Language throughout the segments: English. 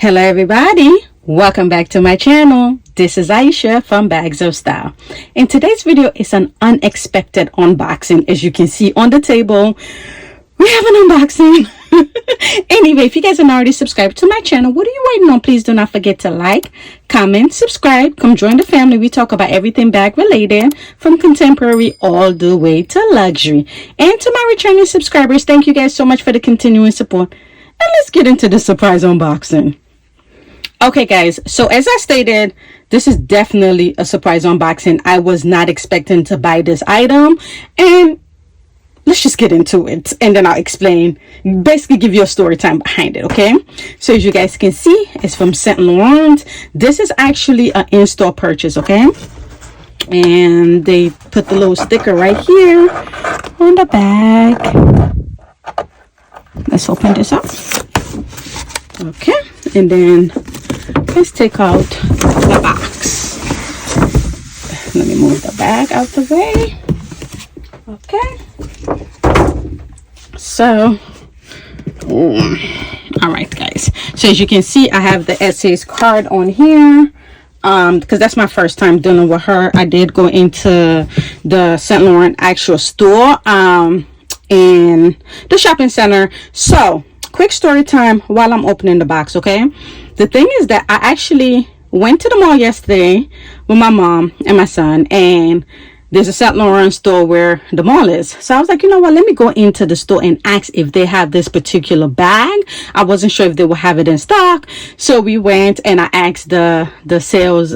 Hello everybody, welcome back to my channel. This is Aisha from Bags of Style, and today's video is an unexpected unboxing. As you can see on the table, we have an unboxing. Anyway, if you guys are not already subscribed to my channel, what are you waiting on? Please do not forget to like, comment, subscribe, come join the family. We talk about everything bag related, from contemporary all the way to luxury. And to my returning subscribers, thank you guys so much for the continuing support, and let's get into the surprise unboxing. Okay guys, so as I stated, this is definitely a surprise unboxing. I was not expecting to buy this item, and let's just get into it, and then I'll explain, basically give you a story time behind it. Okay, so as you guys can see, it's from Saint Laurent. This is actually an in-store purchase, okay, and they put the little sticker right here on the bag. Let's open this up. Okay, and then let's take out the box. Let me move the bag out the way. Okay, so all right guys, so as you can see, I have the Essay's card on here, because that's my first time dealing with her. I did go into the Saint Laurent actual store in the shopping center. So quick story time while I'm opening the box. Okay, the thing is that I actually went to the mall yesterday with my mom and my son, and there's a Saint Laurent store where the mall is. So I was like, you know what, let me go into the store and ask if they have this particular bag. I wasn't sure if they will have it in stock. So we went and I asked the sales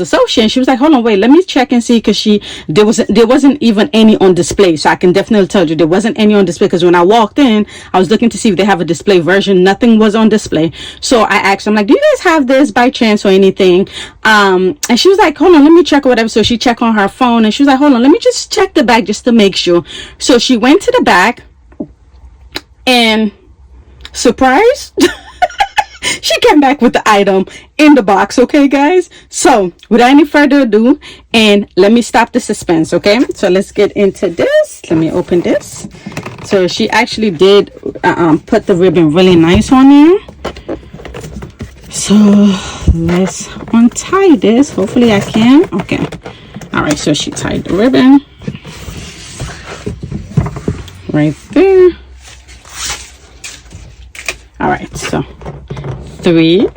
associate. She was like, hold on, wait, let me check and see, because there wasn't even any on display. So I can definitely tell you there wasn't any on display, because when I walked in, I was looking to see if they have a display version. Nothing was on display. So I asked them, like, do you guys have this by chance or anything? And she was like, hold on, let me check or whatever. So she checked on her phone and she was like, hold on, let me just check the bag just to make sure. So she went to the bag, and surprise, she came back with the item in the box. Okay guys, so without any further ado, and let me stop the suspense. Okay, so let's get into this. Let me open this. So she actually did put the ribbon really nice on there. So let's untie this. Hopefully I can. Okay, all right, so she tied the ribbon right there. All right, so 3,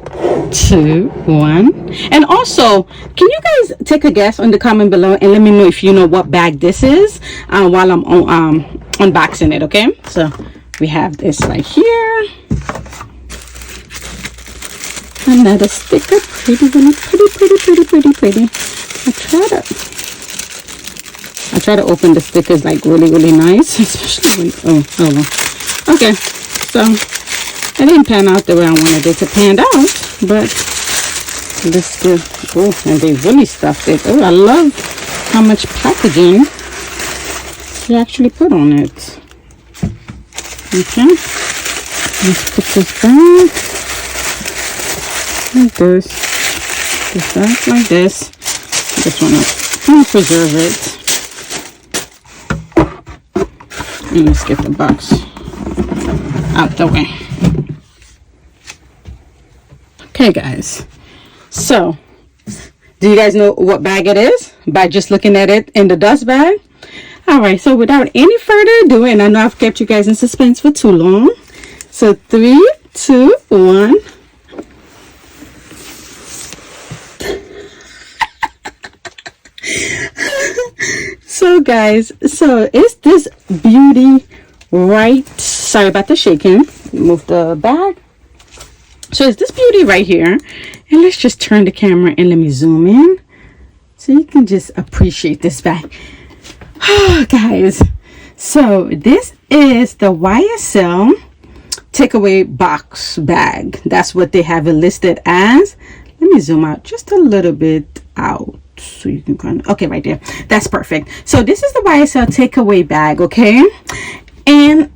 2, 1. And also, can you guys take a guess on the comment below and let me know if you know what bag this is while I'm unboxing it. Okay, so we have this right here, another sticker, pretty. I try to open the stickers like really nice, especially when, okay, so it didn't pan out the way I wanted it to pan out, but let's do. Oh, and they really stuffed it. Oh, I love how much packaging she actually put on it. Okay, let's put this back like this. This back like this. Just want to preserve it. And let's get the box out the way. Okay guys, so do you guys know what bag it is by just looking at it in the dust bag? All right, so without any further ado, and I know I've kept you guys in suspense for too long, so 3, 2, 1. So guys, so it's this beauty right, sorry about the shaking, move the bag. So it's this beauty right here, and let's just turn the camera and let me zoom in so you can just appreciate this bag. Guys, so this is the YSL takeaway box bag. That's what they have it listed as. Let me zoom out just a little bit out so you can kind of, okay, right there, that's perfect. So this is the YSL takeaway bag, okay, and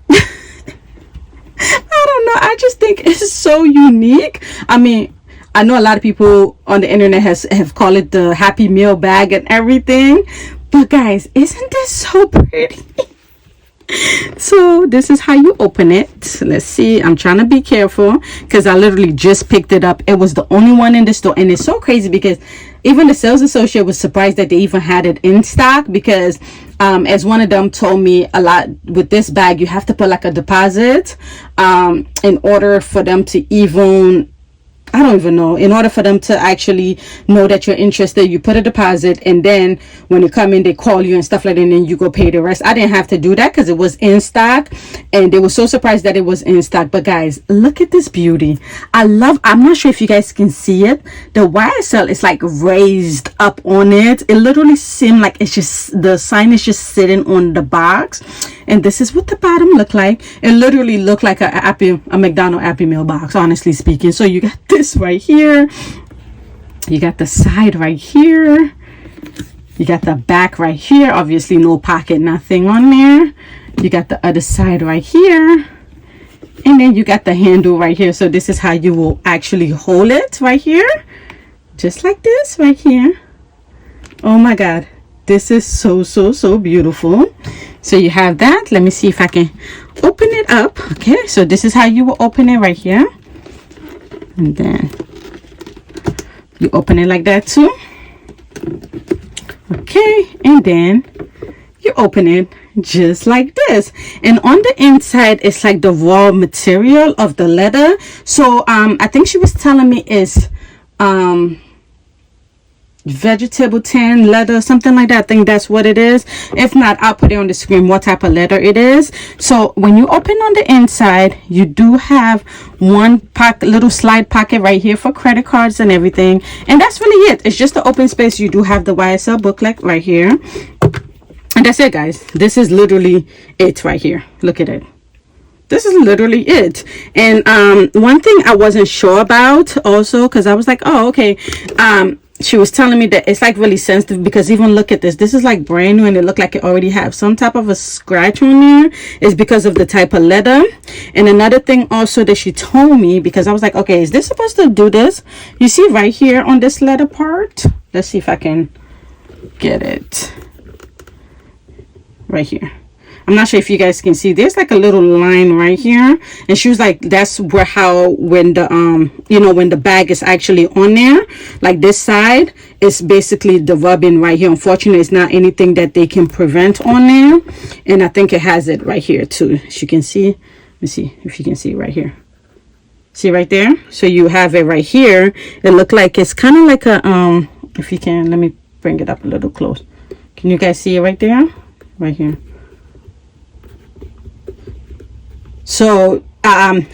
I don't know, I just think it's so unique. I mean, I know a lot of people on the internet have called it the Happy Meal bag and everything, but guys, isn't this so pretty? So this is how you open it. Let's see, I'm trying to be careful because I literally just picked it up. It was the only one in the store, and it's so crazy because even the sales associate was surprised that they even had it in stock, because as one of them told me, a lot with this bag you have to put like a deposit in order for them to even, I don't even know, in order for them to actually know that you're interested, you put a deposit, and then when you come in they call you and stuff like that, and then you go pay the rest. I didn't have to do that because it was in stock, and they were so surprised that it was in stock. But guys, look at this beauty. I'm not sure if you guys can see it, the YSL is like raised up on it. It literally seemed like it's just, the sign is just sitting on the box. And this is what the bottom looked like. It literally looked like a McDonald's Happy Meal box, honestly speaking. So you got this right here. You got the side right here. You got the back right here. Obviously no pocket, nothing on there. You got the other side right here. And then you got the handle right here. So this is how you will actually hold it right here. Just like this right here. Oh my God. This is so beautiful. So you have that. Let me see if I can open it up. Okay, so this is how you will open it right here, and then you open it like that too. Okay, and then you open it just like this, and on the inside it's like the raw material of the leather. So I think she was telling me is vegetable tan leather, something like that. I think that's what it is. If not, I'll put it on the screen what type of leather it is. So when you open on the inside, you do have one little slide pocket right here for credit cards and everything, and that's really it. It's just the open space. You do have the YSL booklet right here, and that's it, guys. This is literally it right here. Look at it. This is literally it. And one thing I wasn't sure about also, because I was like, oh, okay, she was telling me that it's like really sensitive, because even look at this, this is like brand new and it looked like it already have some type of a scratch on there. It's because of the type of leather. And another thing also that she told me, because I was like, okay, is this supposed to do this? You see right here on this leather part, let's see if I can get it right here. I'm not sure if you guys can see, there's like a little line right here, and she was like, that's where when the you know, when the bag is actually on there, like this side is basically the rubbing right here. Unfortunately, it's not anything that they can prevent on there, and I think it has it right here too, as you can see. Let me see if you can see right here. See right there? So you have it right here. It looked like it's kind of like a if you can, let me bring it up a little close. Can you guys see it right there? Right here. So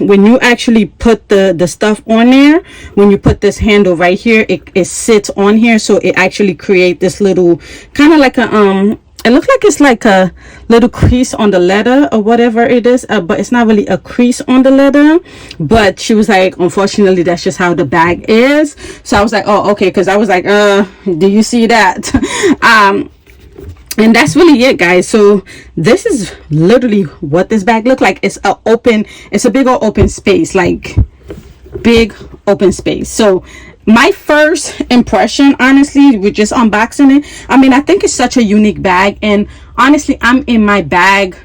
when you actually put the stuff on there, when you put this handle right here, it sits on here, so it actually create this little kind of like a it looks like it's like a little crease on the leather or whatever it is, but it's not really a crease on the leather. But she was like, unfortunately, that's just how the bag is. So I was like, oh, okay, because I was like, do you see that? And that's really it, guys. So this is literally what this bag looked like. It's a big old open space, like big open space. So my first impression, honestly, with just unboxing it, I mean, I think it's such a unique bag. And honestly, I'm in my bag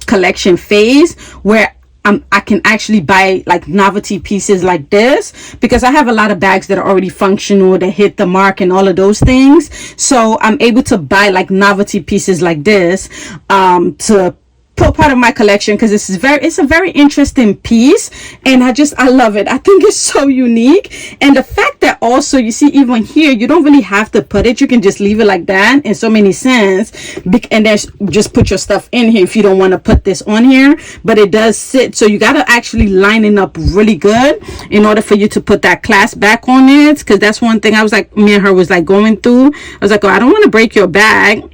collection phase where I can actually buy like novelty pieces like this, because I have a lot of bags that are already functional, that hit the mark and all of those things. So I'm able to buy like novelty pieces like this to put part of my collection, because it's a very interesting piece, and I love it. I think it's so unique. And the fact that also, you see, even here, you don't really have to put it, you can just leave it like that in so many cents, and then just put your stuff in here if you don't want to put this on here. But it does sit, so you got to actually line it up really good in order for you to put that clasp back on it, because that's one thing I was like, me and her was like going through. I was like, oh, I don't want to break your bag.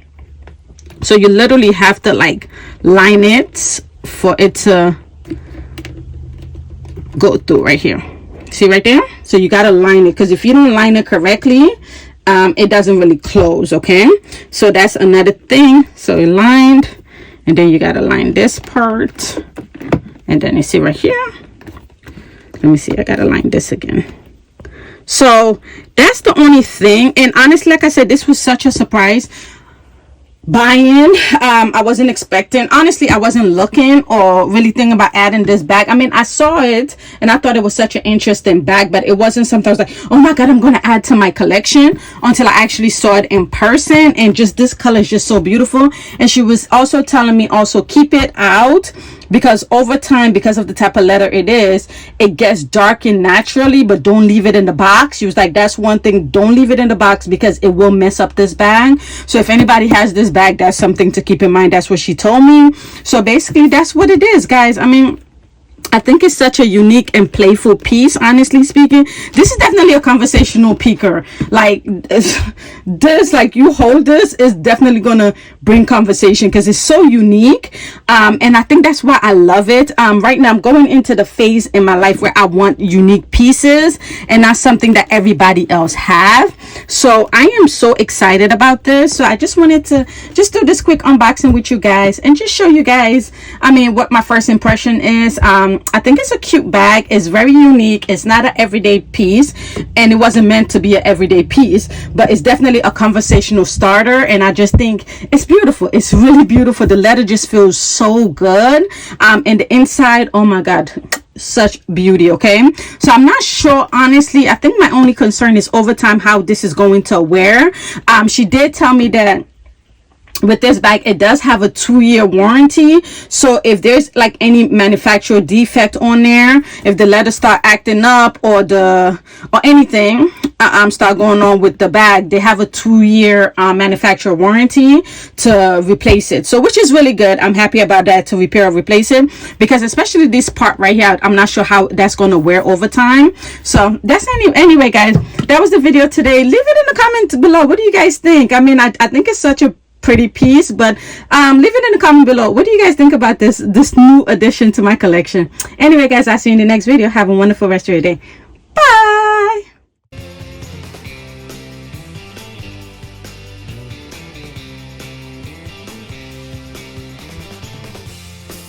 So you literally have to like line it for it to go through right here. See right there? So you got to line it, because if you don't line it correctly, it doesn't really close. Okay, so that's another thing. So it lined, and then you got to line this part, and then you see right here, let me see, I got to line this again. So that's the only thing. And honestly, like I said, this was such a surprise. buying. I wasn't expecting, honestly, I wasn't looking or really thinking about adding this bag. I mean, I saw it and I thought it was such an interesting bag, but it wasn't something I was like, oh my god, I'm going to add to my collection, until I actually saw it in person. And just this color is just so beautiful. And she was also telling me also keep it out, because over time, because of the type of leather it is, it gets darkened naturally, but don't leave it in the box. She was like, that's one thing, don't leave it in the box, because it will mess up this bag. So if anybody has this bag, that's something to keep in mind. That's what she told me. So basically that's what it is, guys. I mean, I think it's such a unique and playful piece, honestly speaking. This is definitely a conversational picker. Like this, like you hold this, is definitely gonna bring conversation because it's so unique. And I think that's why I love it. Right now I'm going into the phase in my life where I want unique pieces and not something that everybody else have. So I am so excited about this. So I just wanted to just do this quick unboxing with you guys and just show you guys, I mean, what my first impression is. I think it's a cute bag. It's very unique. It's not an everyday piece, and it wasn't meant to be an everyday piece, but it's definitely a conversational starter. And I just think it's beautiful. It's really beautiful. The leather just feels so good. And the inside, oh my god, such beauty. Okay, so I'm not sure, honestly. I think my only concern is over time how this is going to wear. She did tell me that with this bag it does have a 2-year warranty. So if there's like any manufacturer defect on there, if the leather start acting up or anything start going on with the bag, they have a 2-year manufacturer warranty to replace it. So which is really good. I'm happy about that, to repair or replace it, because especially this part right here, I'm not sure how that's going to wear over time. So that's anyway guys, that was the video today. Leave it in the comments below. What do you guys think? I mean, I think it's such a pretty piece, but leave it in the comment below. What do you guys think about this new addition to my collection? Anyway guys, I'll see you in the next video. Have a wonderful rest of your day.